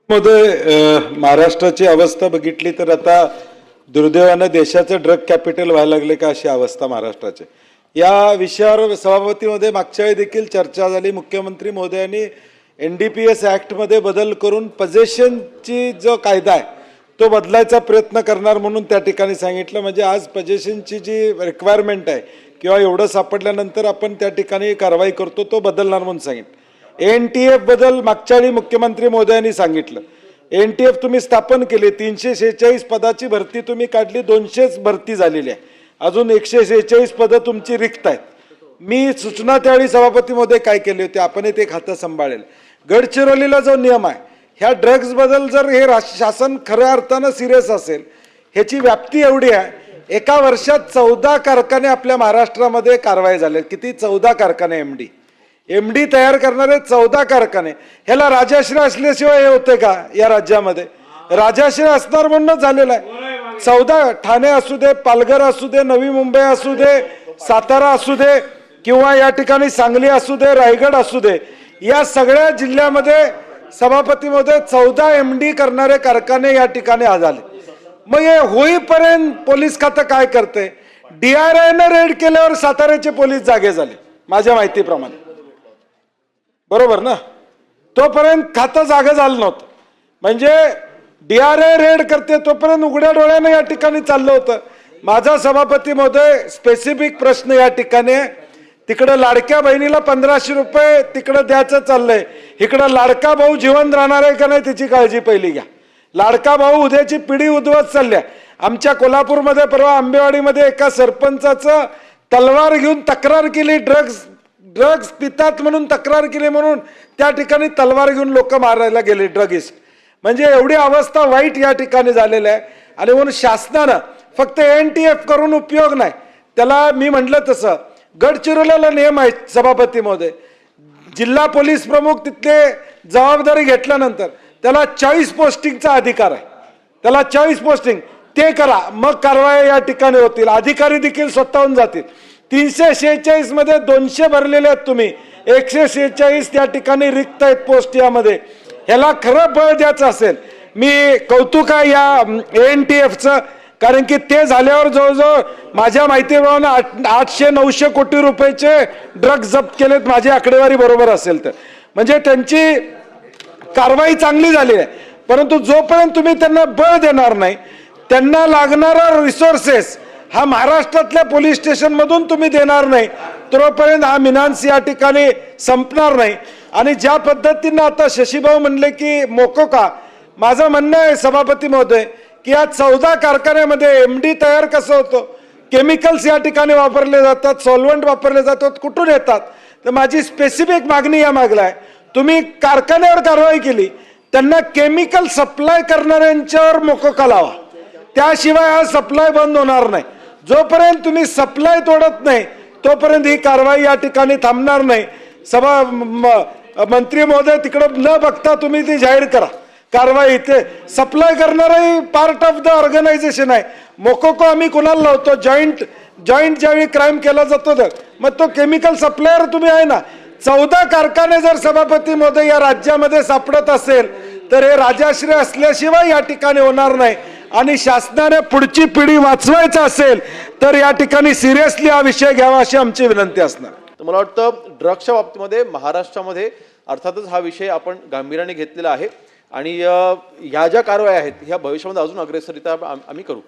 मध्ये महाराष्ट्राची अवस्था बघितली तर आता दुर्दैवाने देशाचं ड्रग कॅपिटल व्हायला लागले का अशी अवस्था महाराष्ट्राची। या विषयावर सभापतीमध्ये मागच्या वेळी देखील चर्चा झाली। मुख्यमंत्री महोदयांनी NDPS ॲक्टमध्ये बदल करून पजेशनची जो कायदा आहे तो बदलायचा प्रयत्न करणार म्हणून त्या ठिकाणी सांगितलं। म्हणजे आज पजेशनची जी रिक्वायरमेंट आहे किंवा एवढं सापडल्यानंतर आपण त्या ठिकाणी कारवाई करतो तो बदलणार म्हणून सांगितलं। NTF बदल मागच्या वेळी मुख्यमंत्री महोदयांनी सांगितलं। NTF तुम्ही स्थापन केले, 346 पदाची भरती तुम्ही काढली, 200च भरती झालेली आहे, अजून 146 पदं तुमची रिक्त आहेत। मी सूचना त्यावेळी सभापती महोदय काय केले होते, आपण ते खातं सांभाळेल। गडचिरोलीला जो नियम आहे ह्या ड्रग्ज बदल जर हे शासन खऱ्या अर्थानं सिरियस असेल, ह्याची व्याप्ती एवढी आहे, एका वर्षात 14 कारखाने आपल्या महाराष्ट्रामध्ये कारवाई झाले। किती? 14 कारखाने MD तयार करणारे 14 कारखाने। ह्याला राजाश्रय असल्याशिवाय हे होते का या राज्यामध्ये? राजाश्रय असणार म्हणूनच झालेलं आहे। 14 ठाणे असू दे, पालघर असू दे, नवी मुंबई असू दे, सातारा असू दे किंवा या ठिकाणी सांगली असू दे, रायगड असू दे, या सगळ्या जिल्ह्यामध्ये सभापती महोदय 14 MD करणारे कारखाने या ठिकाणी झाले। मग हे होईपर्यंत पोलीस खातं काय करते? DRIने रेड केल्यावर साताऱ्याचे पोलीस जागे झाले माझ्या माहितीप्रमाणे, बरोबर ना? तोपर्यंत खातं जागा झालं नव्हतं। म्हणजे DRI रेड करते तोपर्यंत उघड्या डोळ्याने या ठिकाणी चाललं होतं। माझा सभापती महोदय स्पेसिफिक प्रश्न या ठिकाणी, तिकडे लाडक्या बहिणीला 1500 रुपये तिकडे द्यायचं चाललंय, इकडे लाडका भाऊ जिवंत राहणार आहे का नाही त्याची काळजी पहिली घ्या। लाडका भाऊ उद्याची पिढी उद्ध्वस्त चालल्या। आमच्या कोल्हापूरमध्ये परवा आंबेवाडीमध्ये एका सरपंचाचं तलवार घेऊन तक्रार केली, ड्रग्ज पितात म्हणून तक्रार केली, म्हणून त्या ठिकाणी तलवार घेऊन लोक मारायला गेले ड्रगिस्ट। म्हणजे एवढी अवस्था वाईट या ठिकाणी झालेली आहे। आणि म्हणून शासनानं फक्त NTF करून उपयोग नाही, त्याला मी म्हटलं तसं गडचिरोलीला नियम आहे सभापती महोदय, जिल्हा पोलीस प्रमुख तिथले जबाबदारी घेतल्यानंतर त्याला 40 पोस्टिंगचा अधिकार आहे, त्याला 40 पोस्टिंग ते करा, मग कारवाई या ठिकाणी होतील, अधिकारी देखील स्वतःहून जातील। 346 मध्ये 200 भरलेले आहेत तुम्ही, 146 त्या ठिकाणी रिक्त आहेत पोस्ट यामध्ये। ह्याला खरं बळ द्यायचं असेल, मी कौतुक आहे या NTFचं, कारण की ते झाल्यावर जवळजवळ माझ्या माहितीप्रमाणे 800-900 कोटी रुपयाचे ड्रग्ज जप्त केलेत, माझी आकडेवारी बरोबर असेल तर। म्हणजे त्यांची कारवाई चांगली झाली आहे, परंतु जोपर्यंत तुम्ही त्यांना बळ देणार नाही, त्यांना लागणारा रिसोर्सेस हा महाराष्ट्रातल्या पोलीस स्टेशन मधून तुम्ही देणार नाही, तोपर्यंत हा मिनान्स या ठिकाणी संपणार नाही। आणि ज्या पद्धतीनं आता शशीभाऊ म्हणले की मोकोका, माझं म्हणणं आहे सभापती महोदय की या 14 कारखान्यामध्ये MD तयार कसं होतं, केमिकल्स या ठिकाणी वापरले जातात, सॉल्व्हंट वापरले जातात, कुठून येतात? तर माझी स्पेसिफिक मागणी या मागला आहे, तुम्ही कारखान्यावर कारवाई केली, त्यांना केमिकल सप्लाय करणाऱ्यांच्यावर मोकोका लावा, त्याशिवाय हा सप्लाय बंद होणार नाही। जोपर्यंत तुम्ही सप्लाय तोडत नाही तोपर्यंत ही कारवाई या ठिकाणी थांबणार नाही। मंत्री महोदय तिकडे न बघता तुम्ही ती जाहीर करा कारवाई। ते सप्लाय करणारही पार्ट ऑफ द ऑर्गनायझेशन आहे। मोकोको आम्ही कुणाला लावतो? जॉईंट ज्यावेळी क्राईम केला जातो तर मग तो केमिकल सप्लायर तुम्ही आहे ना। 14 कारखाने जर सभापती महोदय या राज्यामध्ये सापडत असेल तर हे राजाश्रय असल्याशिवाय या ठिकाणी होणार नाही। आणि शासनाने पुढची पिढी वाचवायचं असेल तर या ठिकाणी सिरियसली हा विषय घ्यावा अशी आमची विनंती असणार। तर मला वाटतं ड्रग्सच्या बाबतीमध्ये महाराष्ट्रामध्ये अर्थातच हा विषय आपण गांभीर्याने घेतलेला आहे आणि ह्या ज्या कारवाया आहेत ह्या भविष्यामध्ये अजून अग्रेसरित्या आम्ही करू।